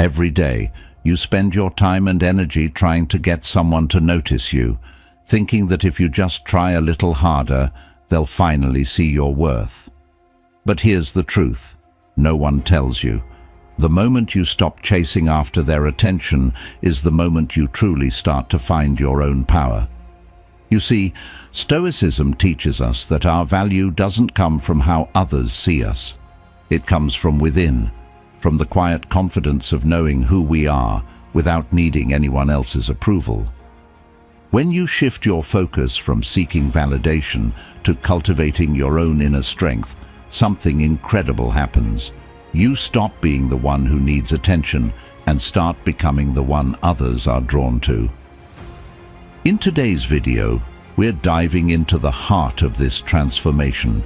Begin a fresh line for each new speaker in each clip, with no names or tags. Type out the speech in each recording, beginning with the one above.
Every day, you spend your time and energy trying to get someone to notice you, thinking that if you just try a little harder, they'll finally see your worth. But here's the truth. No one tells you. The moment you stop chasing after their attention is the moment you truly start to find your own power. You see, Stoicism teaches us that our value doesn't come from how others see us. It comes from within, from the quiet confidence of knowing who we are without needing anyone else's approval. When you shift your focus from seeking validation to cultivating your own inner strength, something incredible happens. You stop being the one who needs attention and start becoming the one others are drawn to. In today's video, we're diving into the heart of this transformation.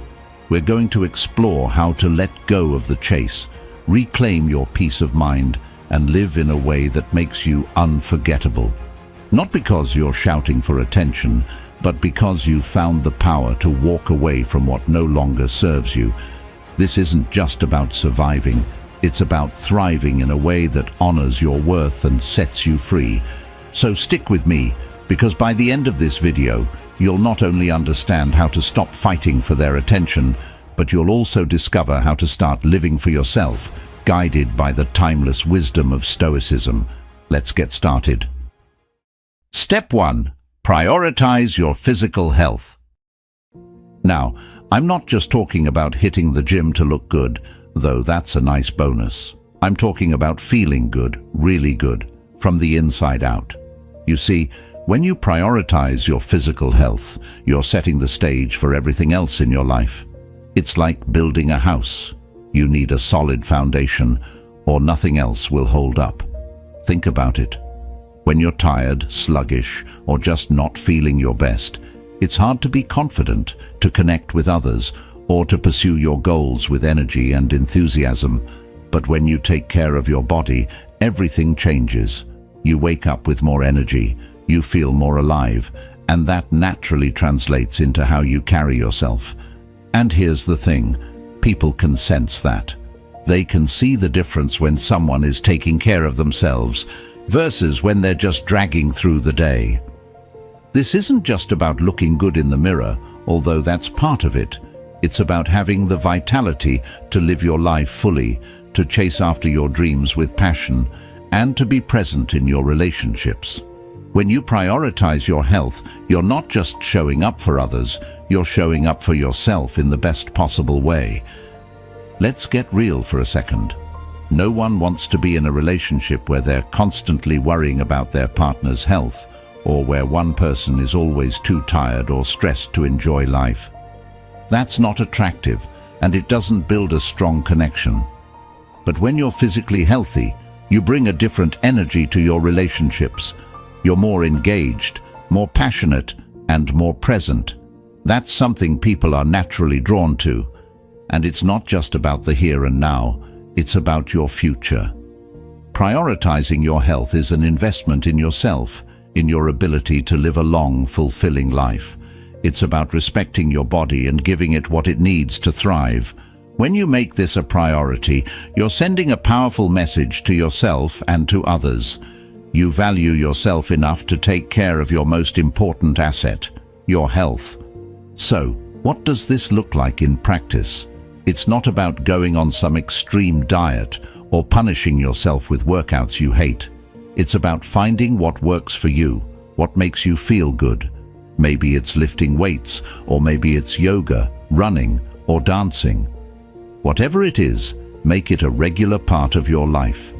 We're going to explore how to let go of the chase, reclaim your peace of mind, and live in a way that makes you unforgettable. Not because you're shouting for attention, but because you've found the power to walk away from what no longer serves you. This isn't just about surviving, it's about thriving in a way that honors your worth and sets you free. So stick with me, because by the end of this video, you'll not only understand how to stop fighting for their attention, but you'll also discover how to start living for yourself, guided by the timeless wisdom of Stoicism. Let's get started. Step 1. Prioritize your physical health. Now, I'm not just talking about hitting the gym to look good, though that's a nice bonus. I'm talking about feeling good, really good, from the inside out. You see, when you prioritize your physical health, you're setting the stage for everything else in your life. It's like building a house. You need a solid foundation, or nothing else will hold up. Think about it. When you're tired, sluggish, or just not feeling your best, it's hard to be confident, to connect with others, or to pursue your goals with energy and enthusiasm. But when you take care of your body, everything changes. You wake up with more energy, you feel more alive, and that naturally translates into how you carry yourself. And here's the thing, people can sense that. They can see the difference when someone is taking care of themselves versus when they're just dragging through the day. This isn't just about looking good in the mirror, although that's part of it. It's about having the vitality to live your life fully, to chase after your dreams with passion, and to be present in your relationships. When you prioritize your health, you're not just showing up for others, you're showing up for yourself in the best possible way. Let's get real for a second. No one wants to be in a relationship where they're constantly worrying about their partner's health, or where one person is always too tired or stressed to enjoy life. That's not attractive, and it doesn't build a strong connection. But when you're physically healthy, you bring a different energy to your relationships. You're more engaged, more passionate, and more present. That's something people are naturally drawn to. And it's not just about the here and now, it's about your future. Prioritizing your health is an investment in yourself, in your ability to live a long, fulfilling life. It's about respecting your body and giving it what it needs to thrive. When you make this a priority, you're sending a powerful message to yourself and to others. You value yourself enough to take care of your most important asset, your health. So, what does this look like in practice? It's not about going on some extreme diet or punishing yourself with workouts you hate. It's about finding what works for you, what makes you feel good. Maybe it's lifting weights, or maybe it's yoga, running, or dancing. Whatever it is, make it a regular part of your life.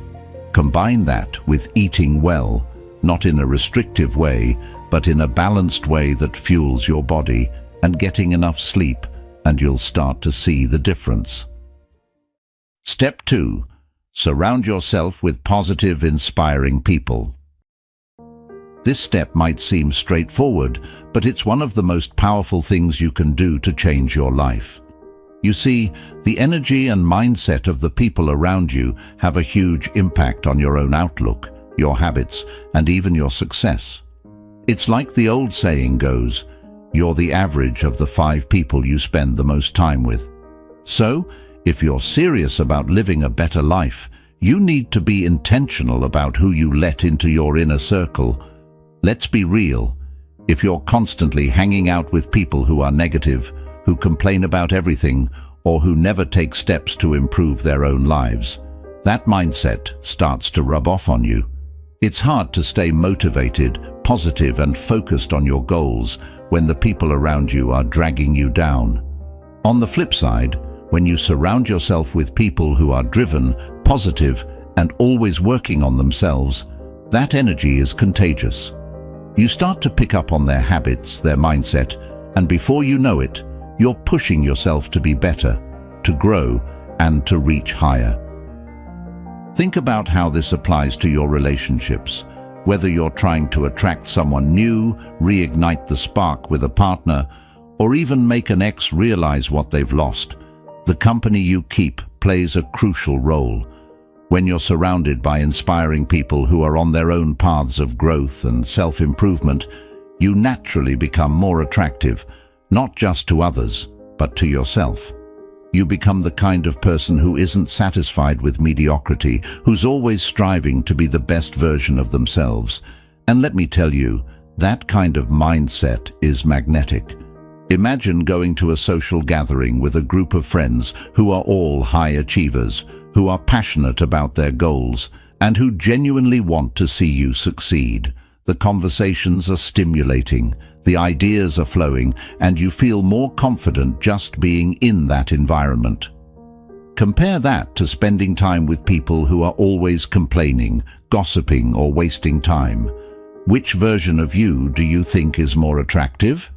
Combine that with eating well, not in a restrictive way, but in a balanced way that fuels your body, and getting enough sleep, and you'll start to see the difference. Step 2. Surround yourself with positive, inspiring people. This step might seem straightforward, but it's one of the most powerful things you can do to change your life. You see, the energy and mindset of the people around you have a huge impact on your own outlook, your habits, and even your success. It's like the old saying goes, you're the average of the 5 people you spend the most time with. So, if you're serious about living a better life, You need to be intentional about who you let into your inner circle. Let's be real. If you're constantly hanging out with people who are negative, who complain about everything, or who never take steps to improve their own lives, that mindset starts to rub off on you. It's hard to stay motivated, positive, and focused on your goals when the people around you are dragging you down. On the flip side, when you surround yourself with people who are driven, positive, and always working on themselves, that energy is contagious. You start to pick up on their habits, their mindset, and before you know it, you're pushing yourself to be better, to grow, and to reach higher. Think about how this applies to your relationships. Whether you're trying to attract someone new, reignite the spark with a partner, or even make an ex realize what they've lost, the company you keep plays a crucial role. When you're surrounded by inspiring people who are on their own paths of growth and self-improvement, you naturally become more attractive, not just to others, but to yourself. You become the kind of person who isn't satisfied with mediocrity, who's always striving to be the best version of themselves. And let me tell you, that kind of mindset is magnetic. Imagine going to a social gathering with a group of friends who are all high achievers, who are passionate about their goals, and who genuinely want to see you succeed. The conversations are stimulating, the ideas are flowing, and you feel more confident just being in that environment. Compare that to spending time with people who are always complaining, gossiping, or wasting time. Which version of you do you think is more attractive?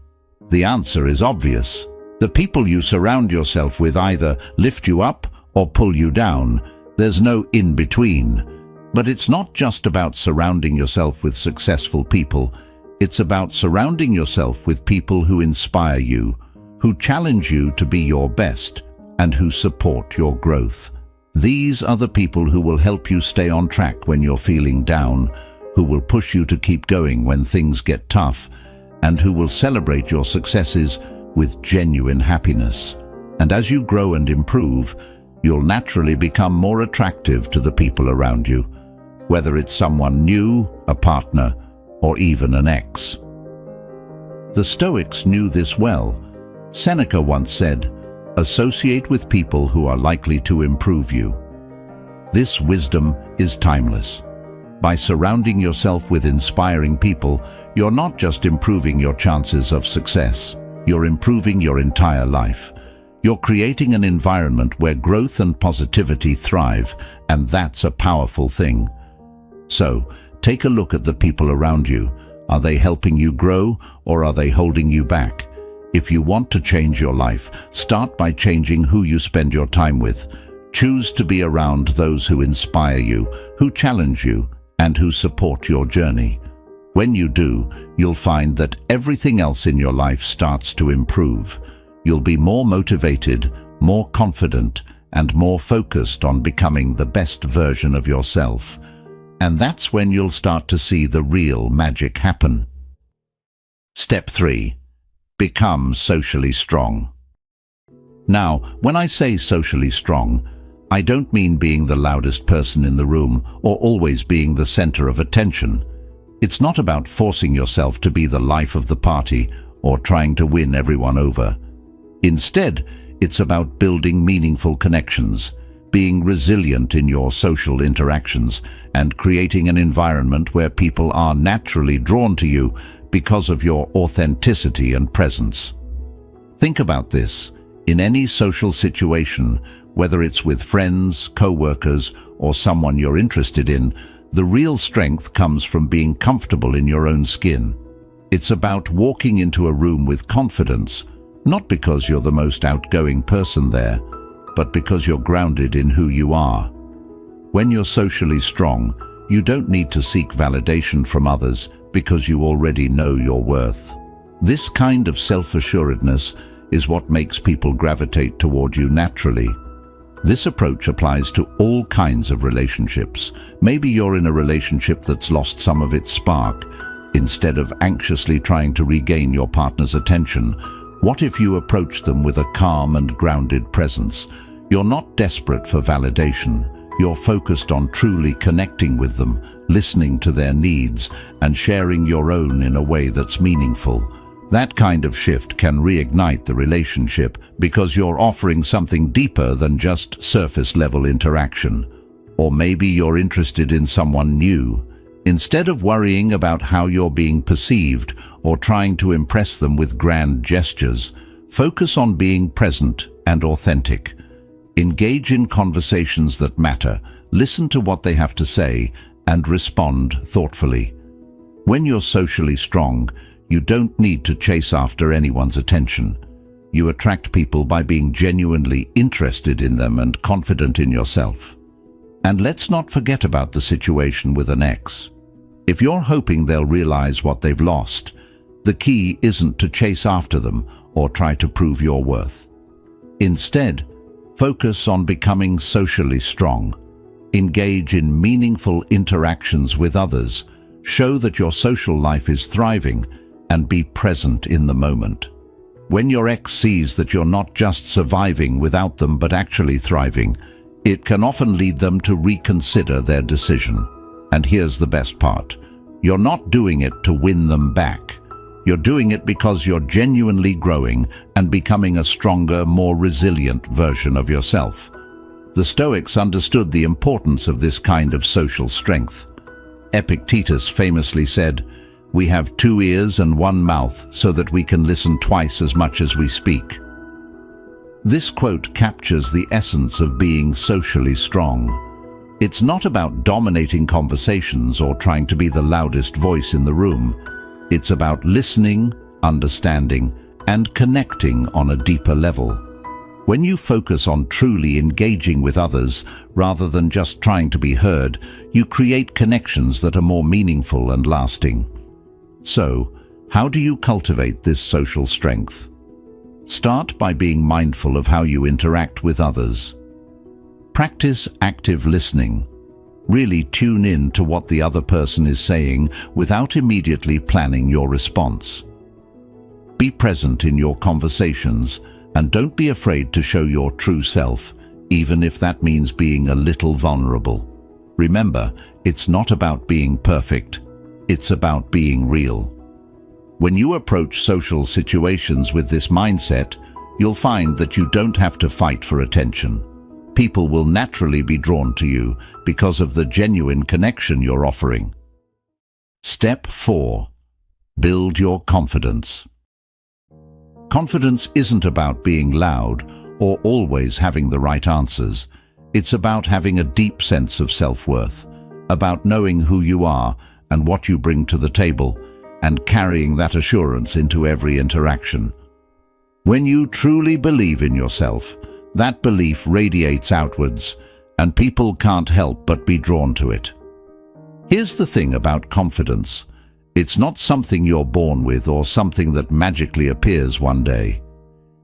The answer is obvious. The people you surround yourself with either lift you up or pull you down. There's no in-between. But it's not just about surrounding yourself with successful people. It's about surrounding yourself with people who inspire you, who challenge you to be your best, and who support your growth. These are the people who will help you stay on track when you're feeling down, who will push you to keep going when things get tough, and who will celebrate your successes with genuine happiness. And as you grow and improve, you'll naturally become more attractive to the people around you, whether it's someone new, a partner, or even an ex. The Stoics knew this well. Seneca once said, "Associate with people who are likely to improve you." This wisdom is timeless. By surrounding yourself with inspiring people, you're not just improving your chances of success, you're improving your entire life. You're creating an environment where growth and positivity thrive, and that's a powerful thing. So, take a look at the people around you. Are they helping you grow, or are they holding you back? If you want to change your life, start by changing who you spend your time with. Choose to be around those who inspire you, who challenge you, and who support your journey. When you do, you'll find that everything else in your life starts to improve. You'll be more motivated, more confident, and more focused on becoming the best version of yourself. And that's when you'll start to see the real magic happen. Step 3. Become socially strong. Now, when I say socially strong, I don't mean being the loudest person in the room or always being the center of attention. It's not about forcing yourself to be the life of the party or trying to win everyone over. Instead, it's about building meaningful connections, being resilient in your social interactions, and creating an environment where people are naturally drawn to you because of your authenticity and presence. Think about this. In any social situation, whether it's with friends, co-workers, or someone you're interested in, the real strength comes from being comfortable in your own skin. It's about walking into a room with confidence, not because you're the most outgoing person there, but because you're grounded in who you are. When you're socially strong, you don't need to seek validation from others because you already know your worth. This kind of self-assuredness is what makes people gravitate toward you naturally. This approach applies to all kinds of relationships. Maybe you're in a relationship that's lost some of its spark. Instead of anxiously trying to regain your partner's attention, what if you approach them with a calm and grounded presence? You're not desperate for validation. You're focused on truly connecting with them, listening to their needs, and sharing your own in a way that's meaningful. That kind of shift can reignite the relationship because you're offering something deeper than just surface-level interaction. Or maybe you're interested in someone new. Instead of worrying about how you're being perceived or trying to impress them with grand gestures, focus on being present and authentic. Engage in conversations that matter, listen to what they have to say, and respond thoughtfully. When you're socially strong, you don't need to chase after anyone's attention. You attract people by being genuinely interested in them and confident in yourself. And let's not forget about the situation with an ex. If you're hoping they'll realize what they've lost, the key isn't to chase after them or try to prove your worth. Instead, focus on becoming socially strong. Engage in meaningful interactions with others. Show that your social life is thriving, and be present in the moment. When your ex sees that you're not just surviving without them but actually thriving, it can often lead them to reconsider their decision. And here's the best part. You're not doing it to win them back. You're doing it because you're genuinely growing and becoming a stronger, more resilient version of yourself. The Stoics understood the importance of this kind of social strength. Epictetus famously said, "We have 2 ears and 1 mouth so that we can listen twice as much as we speak." This quote captures the essence of being socially strong. It's not about dominating conversations or trying to be the loudest voice in the room. It's about listening, understanding, and connecting on a deeper level. When you focus on truly engaging with others rather than just trying to be heard, you create connections that are more meaningful and lasting. So, how do you cultivate this social strength? Start by being mindful of how you interact with others. Practice active listening. Really tune in to what the other person is saying without immediately planning your response. Be present in your conversations and don't be afraid to show your true self, even if that means being a little vulnerable. Remember, it's not about being perfect, it's about being real. When you approach social situations with this mindset, you'll find that you don't have to fight for attention. People will naturally be drawn to you because of the genuine connection you're offering. Step 4. Build your confidence. Confidence isn't about being loud or always having the right answers. It's about having a deep sense of self-worth, about knowing who you are and what you bring to the table, and carrying that assurance into every interaction. When you truly believe in yourself, that belief radiates outwards, and people can't help but be drawn to it. Here's the thing about confidence. It's not something you're born with or something that magically appears one day.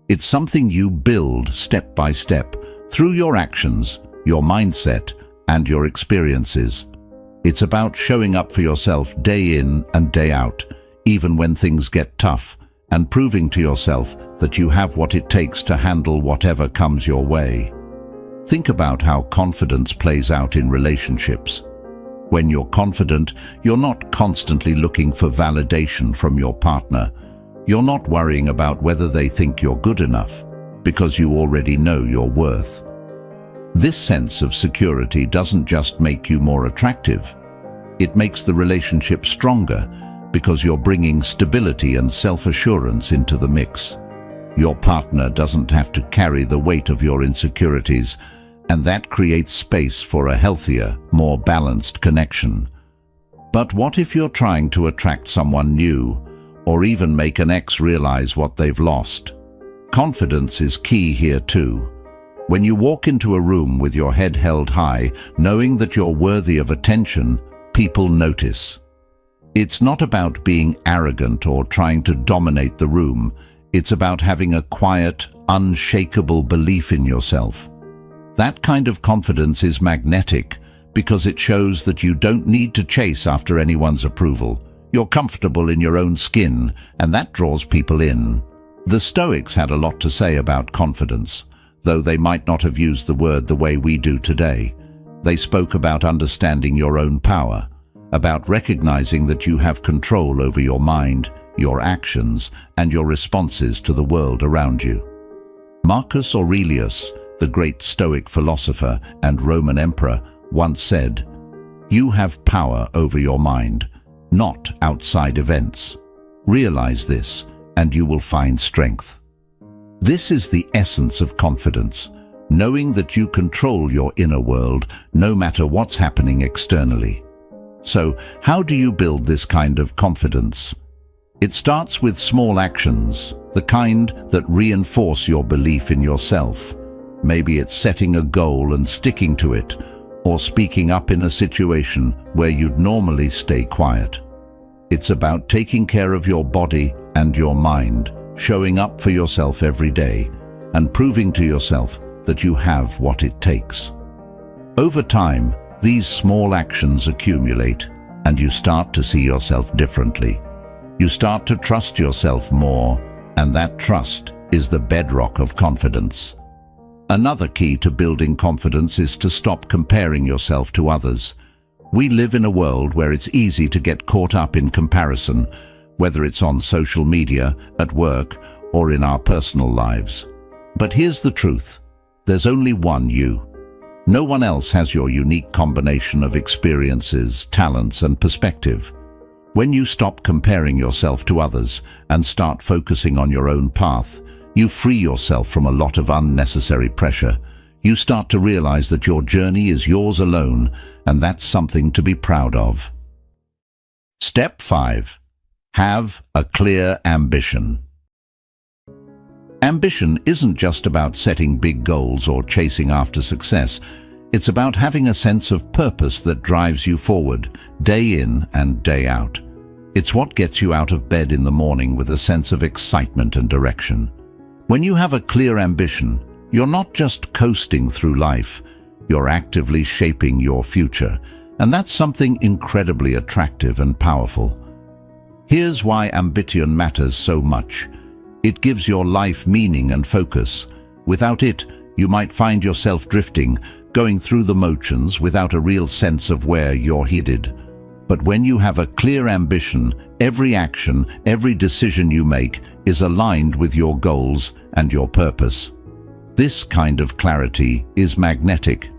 It's something you build step by step through your actions, your mindset, and your experiences. It's about showing up for yourself day in and day out, even when things get tough, and proving to yourself that you have what it takes to handle whatever comes your way. Think about how confidence plays out in relationships. When you're confident, you're not constantly looking for validation from your partner. You're not worrying about whether they think you're good enough, because you already know your worth. This sense of security doesn't just make you more attractive. It makes the relationship stronger because you're bringing stability and self-assurance into the mix. Your partner doesn't have to carry the weight of your insecurities, and that creates space for a healthier, more balanced connection. But what if you're trying to attract someone new, or even make an ex realize what they've lost? Confidence is key here too. When you walk into a room with your head held high, knowing that you're worthy of attention, people notice. It's not about being arrogant or trying to dominate the room. It's about having a quiet, unshakable belief in yourself. That kind of confidence is magnetic because it shows that you don't need to chase after anyone's approval. You're comfortable in your own skin, and that draws people in. The Stoics had a lot to say about confidence, though they might not have used the word the way we do today. They spoke about understanding your own power, about recognizing that you have control over your mind, your actions, and your responses to the world around you. Marcus Aurelius, the great Stoic philosopher and Roman emperor, once said, "You have power over your mind, not outside events. Realize this, and you will find strength." This is the essence of confidence, knowing that you control your inner world no matter what's happening externally. So, how do you build this kind of confidence? It starts with small actions, the kind that reinforce your belief in yourself. Maybe it's setting a goal and sticking to it, or speaking up in a situation where you'd normally stay quiet. It's about taking care of your body and your mind, showing up for yourself every day, and proving to yourself that you have what it takes. Over time, these small actions accumulate, and you start to see yourself differently. You start to trust yourself more, and that trust is the bedrock of confidence. Another key to building confidence is to stop comparing yourself to others. We live in a world where it's easy to get caught up in comparison, whether it's on social media, at work, or in our personal lives. But here's the truth. There's only one you. No one else has your unique combination of experiences, talents, and perspective. When you stop comparing yourself to others and start focusing on your own path, you free yourself from a lot of unnecessary pressure. You start to realize that your journey is yours alone, and that's something to be proud of. Step 5. Have a clear ambition. Ambition isn't just about setting big goals or chasing after success. It's about having a sense of purpose that drives you forward, day in and day out. It's what gets you out of bed in the morning with a sense of excitement and direction. When you have a clear ambition, you're not just coasting through life, you're actively shaping your future, and that's something incredibly attractive and powerful. Here's why ambition matters so much. It gives your life meaning and focus. Without it, you might find yourself drifting, going through the motions without a real sense of where you're headed. But when you have a clear ambition, every action, every decision you make is aligned with your goals and your purpose. This kind of clarity is magnetic.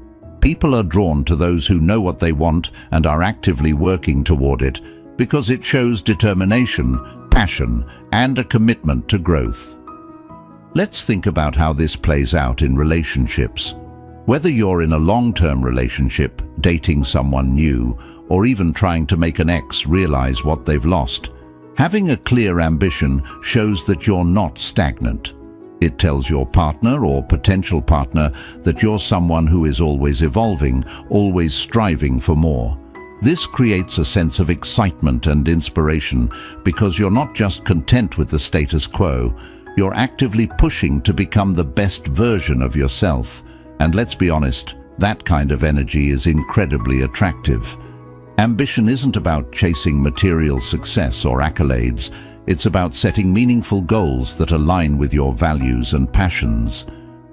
People are drawn to those who know what they want and are actively working toward it because it shows determination, passion, and a commitment to growth. Let's think about how this plays out in relationships. Whether you're in a long-term relationship, dating someone new, or even trying to make an ex realize what they've lost, having a clear ambition shows that you're not stagnant. It tells your partner or potential partner that you're someone who is always evolving, always striving for more. This creates a sense of excitement and inspiration because you're not just content with the status quo, you're actively pushing to become the best version of yourself. And let's be honest, that kind of energy is incredibly attractive. Ambition isn't about chasing material success or accolades. It's about setting meaningful goals that align with your values and passions.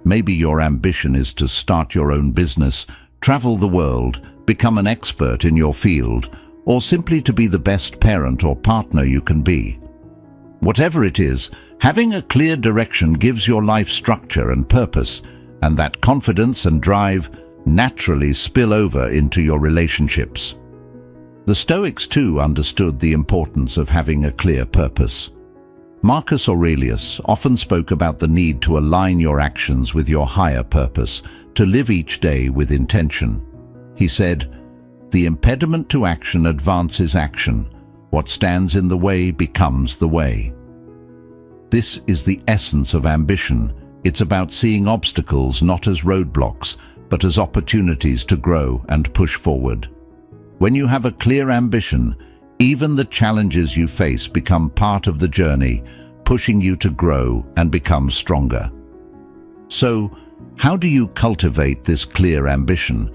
Maybe your ambition is to start your own business, travel the world, become an expert in your field, or simply to be the best parent or partner you can be. Whatever it is, having a clear direction gives your life structure and purpose, and that confidence and drive naturally spill over into your relationships. The Stoics too understood the importance of having a clear purpose. Marcus Aurelius often spoke about the need to align your actions with your higher purpose, to live each day with intention. He said, "The impediment to action advances action. What stands in the way becomes the way." This is the essence of ambition. It's about seeing obstacles not as roadblocks, but as opportunities to grow and push forward. When you have a clear ambition, even the challenges you face become part of the journey, pushing you to grow and become stronger. So, how do you cultivate this clear ambition?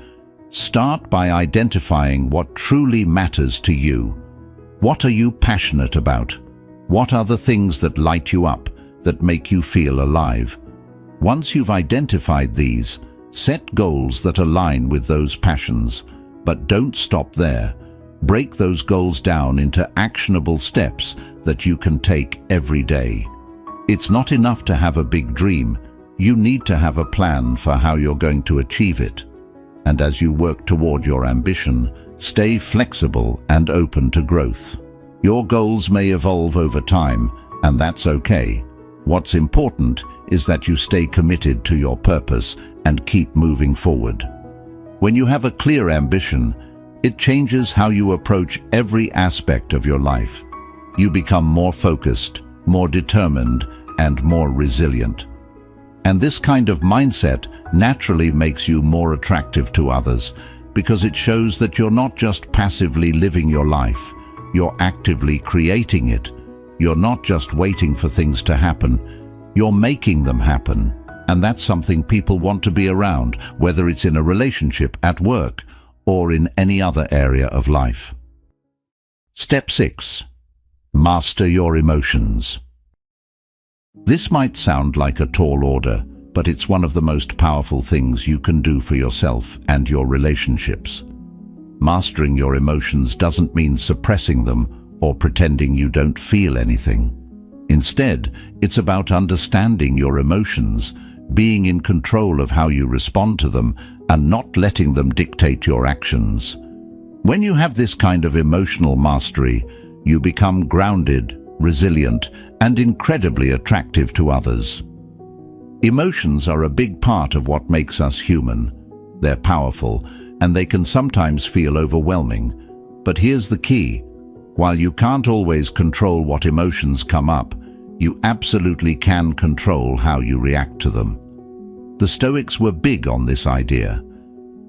Start by identifying what truly matters to you. What are you passionate about? What are the things that light you up, that make you feel alive? Once you've identified these, Set goals that align with those passions, but don't stop there. Break those goals down into actionable steps that you can take every day. It's not enough to have a big dream. You need to have a plan for how you're going to achieve it. And as you work toward your ambition, stay flexible and open to growth. Your goals may evolve over time, and that's okay. What's important is that you stay committed to your purpose and keep moving forward. When you have a clear ambition, it changes how you approach every aspect of your life. You become more focused, more determined, and more resilient. And this kind of mindset naturally makes you more attractive to others, because it shows that you're not just passively living your life, you're actively creating it. You're not just waiting for things to happen, you're making them happen. And that's something people want to be around, whether it's in a relationship, at work, or in any other area of life. Step 6. Master your emotions. This might sound like a tall order, but it's one of the most powerful things you can do for yourself and your relationships. Mastering your emotions doesn't mean suppressing them or pretending you don't feel anything. Instead, it's about understanding your emotions, being in control of how you respond to them, and not letting them dictate your actions. When you have this kind of emotional mastery, you become grounded, resilient, and incredibly attractive to others. Emotions are a big part of what makes us human. They're powerful, and they can sometimes feel overwhelming. But here's the key. While you can't always control what emotions come up, you absolutely can control how you react to them. The Stoics were big on this idea.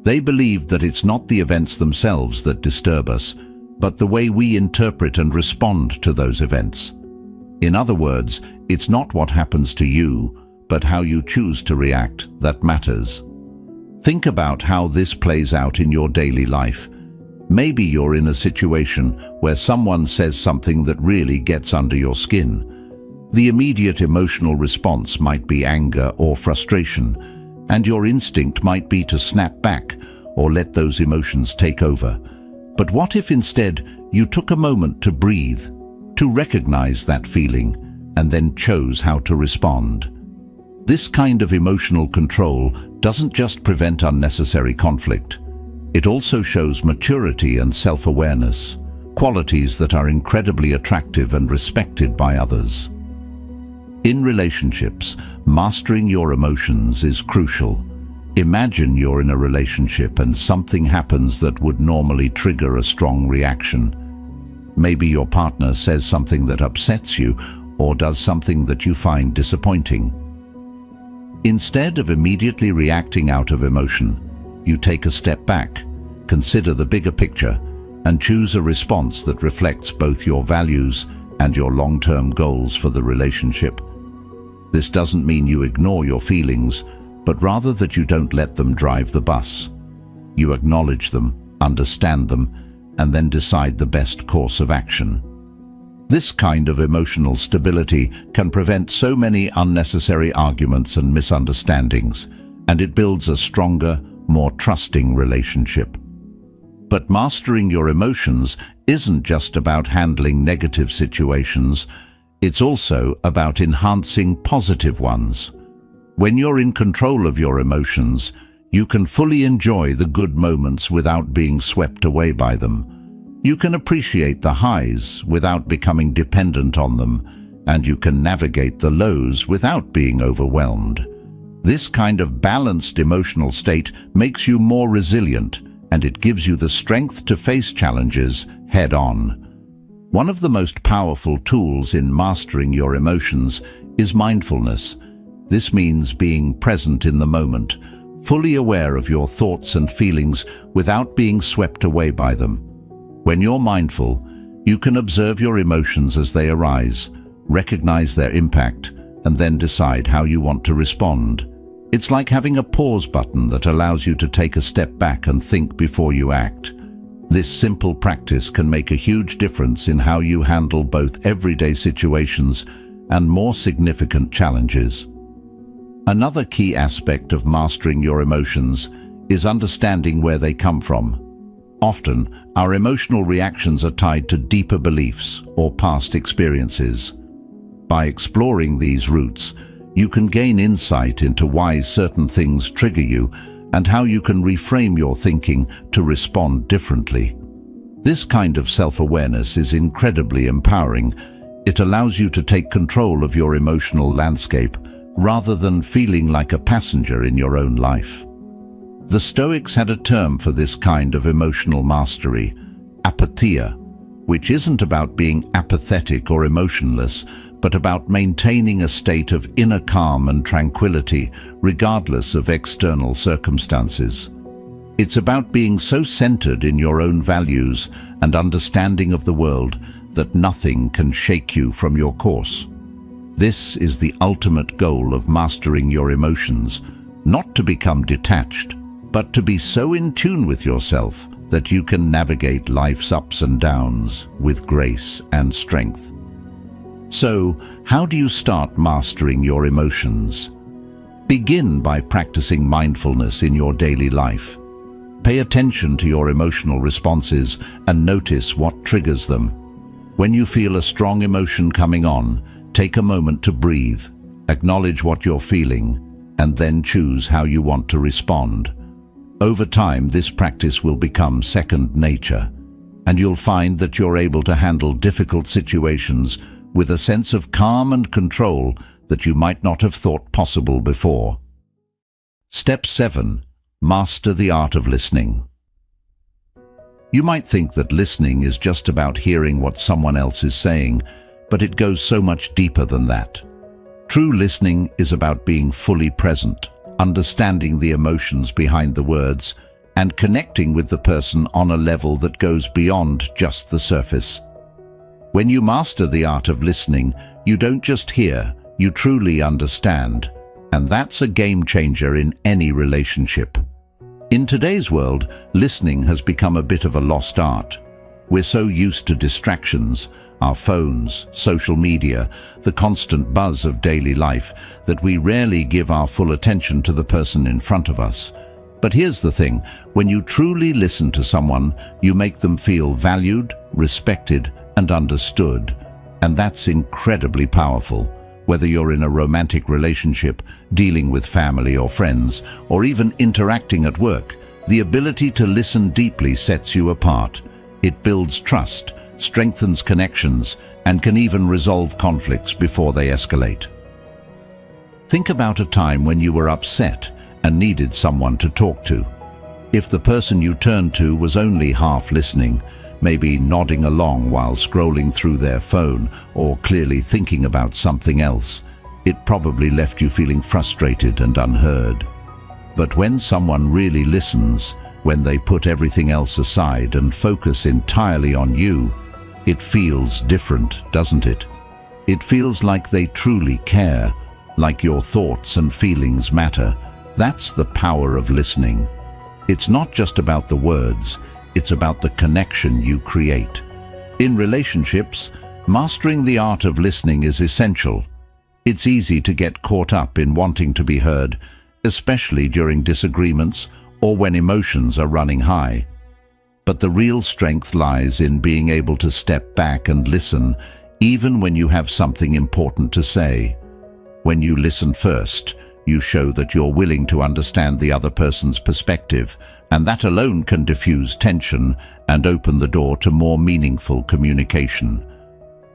They believed that it's not the events themselves that disturb us, but the way we interpret and respond to those events. In other words, it's not what happens to you, but how you choose to react that matters. Think about how this plays out in your daily life. Maybe you're in a situation where someone says something that really gets under your skin. The immediate emotional response might be anger or frustration, and your instinct might be to snap back or let those emotions take over. But what if instead you took a moment to breathe, to recognize that feeling, and then chose how to respond? This kind of emotional control doesn't just prevent unnecessary conflict. It also shows maturity and self-awareness, qualities that are incredibly attractive and respected by others. In relationships, mastering your emotions is crucial. Imagine you're in a relationship and something happens that would normally trigger a strong reaction. Maybe your partner says something that upsets you or does something that you find disappointing. Instead of immediately reacting out of emotion, you take a step back, consider the bigger picture, and choose a response that reflects both your values and your long-term goals for the relationship. This doesn't mean you ignore your feelings, but rather that you don't let them drive the bus. You acknowledge them, understand them, and then decide the best course of action. This kind of emotional stability can prevent so many unnecessary arguments and misunderstandings, and it builds a stronger, more trusting relationship. But mastering your emotions isn't just about handling negative situations, it's also about enhancing positive ones. When you're in control of your emotions, you can fully enjoy the good moments without being swept away by them. You can appreciate the highs without becoming dependent on them, and you can navigate the lows without being overwhelmed. This kind of balanced emotional state makes you more resilient, and it gives you the strength to face challenges head-on. One of the most powerful tools in mastering your emotions is mindfulness. This means being present in the moment, fully aware of your thoughts and feelings without being swept away by them. When you're mindful, you can observe your emotions as they arise, recognize their impact, and then decide how you want to respond. It's like having a pause button that allows you to take a step back and think before you act. This simple practice can make a huge difference in how you handle both everyday situations and more significant challenges. Another key aspect of mastering your emotions is understanding where they come from. Often, our emotional reactions are tied to deeper beliefs or past experiences. By exploring these roots, you can gain insight into why certain things trigger you and how you can reframe your thinking to respond differently. This kind of self-awareness is incredibly empowering. It allows you to take control of your emotional landscape rather than feeling like a passenger in your own life. The Stoics had a term for this kind of emotional mastery, apatheia, which isn't about being apathetic or emotionless, but about maintaining a state of inner calm and tranquility regardless of external circumstances. It's about being so centered in your own values and understanding of the world that nothing can shake you from your course. This is the ultimate goal of mastering your emotions, not to become detached, but to be so in tune with yourself that you can navigate life's ups and downs with grace and strength. So, how do you start mastering your emotions? Begin by practicing mindfulness in your daily life. Pay attention to your emotional responses and notice what triggers them. When you feel a strong emotion coming on, take a moment to breathe, acknowledge what you're feeling, and then choose how you want to respond. Over time, this practice will become second nature, and you'll find that you're able to handle difficult situations with a sense of calm and control that you might not have thought possible before. Step 7. Master the art of listening. You might think that listening is just about hearing what someone else is saying, but it goes so much deeper than that. True listening is about being fully present, understanding the emotions behind the words, and connecting with the person on a level that goes beyond just the surface. When you master the art of listening, you don't just hear, you truly understand, and that's a game changer in any relationship. In today's world, listening has become a bit of a lost art. We're so used to distractions, our phones, social media, the constant buzz of daily life, that we rarely give our full attention to the person in front of us. But here's the thing, when you truly listen to someone, you make them feel valued, respected, and understood. And that's incredibly powerful. Whether you're in a romantic relationship, dealing with family or friends, or even interacting at work, the ability to listen deeply sets you apart. It builds trust, strengthens connections, and can even resolve conflicts before they escalate. Think about a time when you were upset and needed someone to talk to. If the person you turned to was only half listening, maybe nodding along while scrolling through their phone or clearly thinking about something else, it probably left you feeling frustrated and unheard. But when someone really listens, when they put everything else aside and focus entirely on you, it feels different, doesn't it? It feels like they truly care, like your thoughts and feelings matter. That's the power of listening. It's not just about the words, it's about the connection you create. In relationships, mastering the art of listening is essential. It's easy to get caught up in wanting to be heard, especially during disagreements or when emotions are running high. But the real strength lies in being able to step back and listen, even when you have something important to say. When you listen first, you show that you're willing to understand the other person's perspective, and that alone can diffuse tension and open the door to more meaningful communication.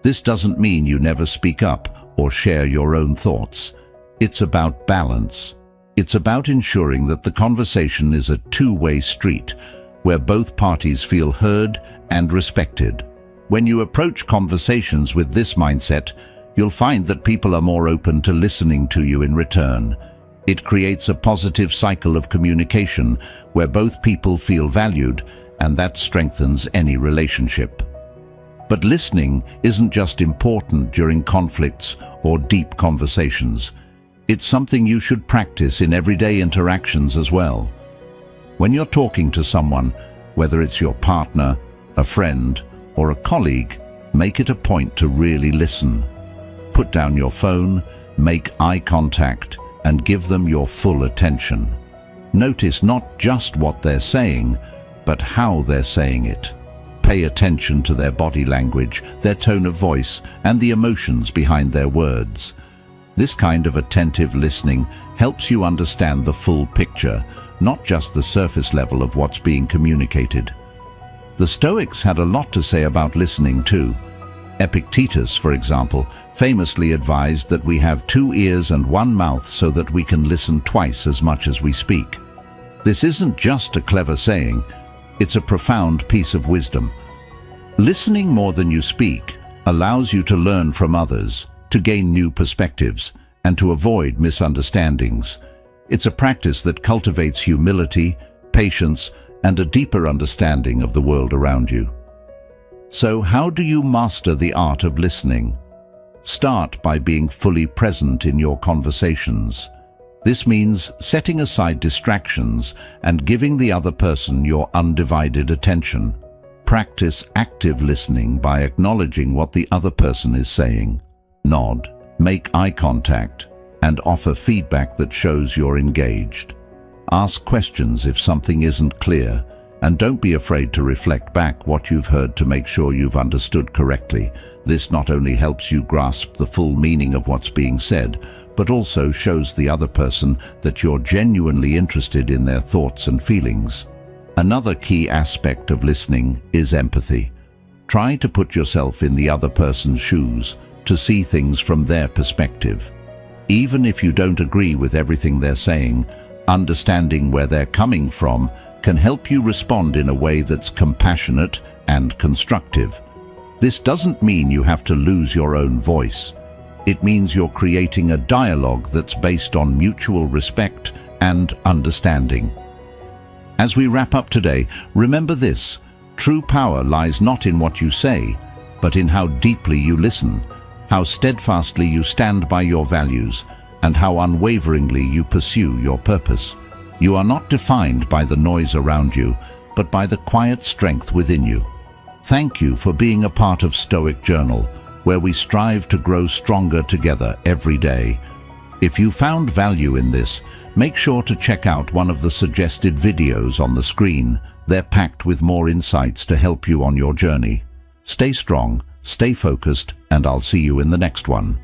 This doesn't mean you never speak up or share your own thoughts. It's about balance. It's about ensuring that the conversation is a two-way street, where both parties feel heard and respected. When you approach conversations with this mindset, you'll find that people are more open to listening to you in return. It creates a positive cycle of communication where both people feel valued, and that strengthens any relationship. But listening isn't just important during conflicts or deep conversations. It's something you should practice in everyday interactions as well. When you're talking to someone, whether it's your partner, a friend, or a colleague, make it a point to really listen. Put down your phone, make eye contact, and give them your full attention. Notice not just what they're saying, but how they're saying it. Pay attention to their body language, their tone of voice, and the emotions behind their words. This kind of attentive listening helps you understand the full picture, not just the surface level of what's being communicated. The Stoics had a lot to say about listening too. Epictetus, for example, famously advised that we have 2 ears and 1 mouth so that we can listen twice as much as we speak. This isn't just a clever saying, it's a profound piece of wisdom. Listening more than you speak allows you to learn from others, to gain new perspectives, and to avoid misunderstandings. It's a practice that cultivates humility, patience, and a deeper understanding of the world around you. So how do you master the art of listening? Start by being fully present in your conversations. This means setting aside distractions and giving the other person your undivided attention. Practice active listening by acknowledging what the other person is saying. Nod, make eye contact, and offer feedback that shows you're engaged. Ask questions if something isn't clear, and don't be afraid to reflect back what you've heard to make sure you've understood correctly. This not only helps you grasp the full meaning of what's being said, but also shows the other person that you're genuinely interested in their thoughts and feelings. Another key aspect of listening is empathy. Try to put yourself in the other person's shoes, to see things from their perspective. Even if you don't agree with everything they're saying, understanding where they're coming from can help you respond in a way that's compassionate and constructive. This doesn't mean you have to lose your own voice. It means you're creating a dialogue that's based on mutual respect and understanding. As we wrap up today, remember this: true power lies not in what you say, but in how deeply you listen, how steadfastly you stand by your values, and how unwaveringly you pursue your purpose. You are not defined by the noise around you, but by the quiet strength within you. Thank you for being a part of Stoic Journal, where we strive to grow stronger together every day. If you found value in this, make sure to check out one of the suggested videos on the screen. They're packed with more insights to help you on your journey. Stay strong, stay focused, and I'll see you in the next one.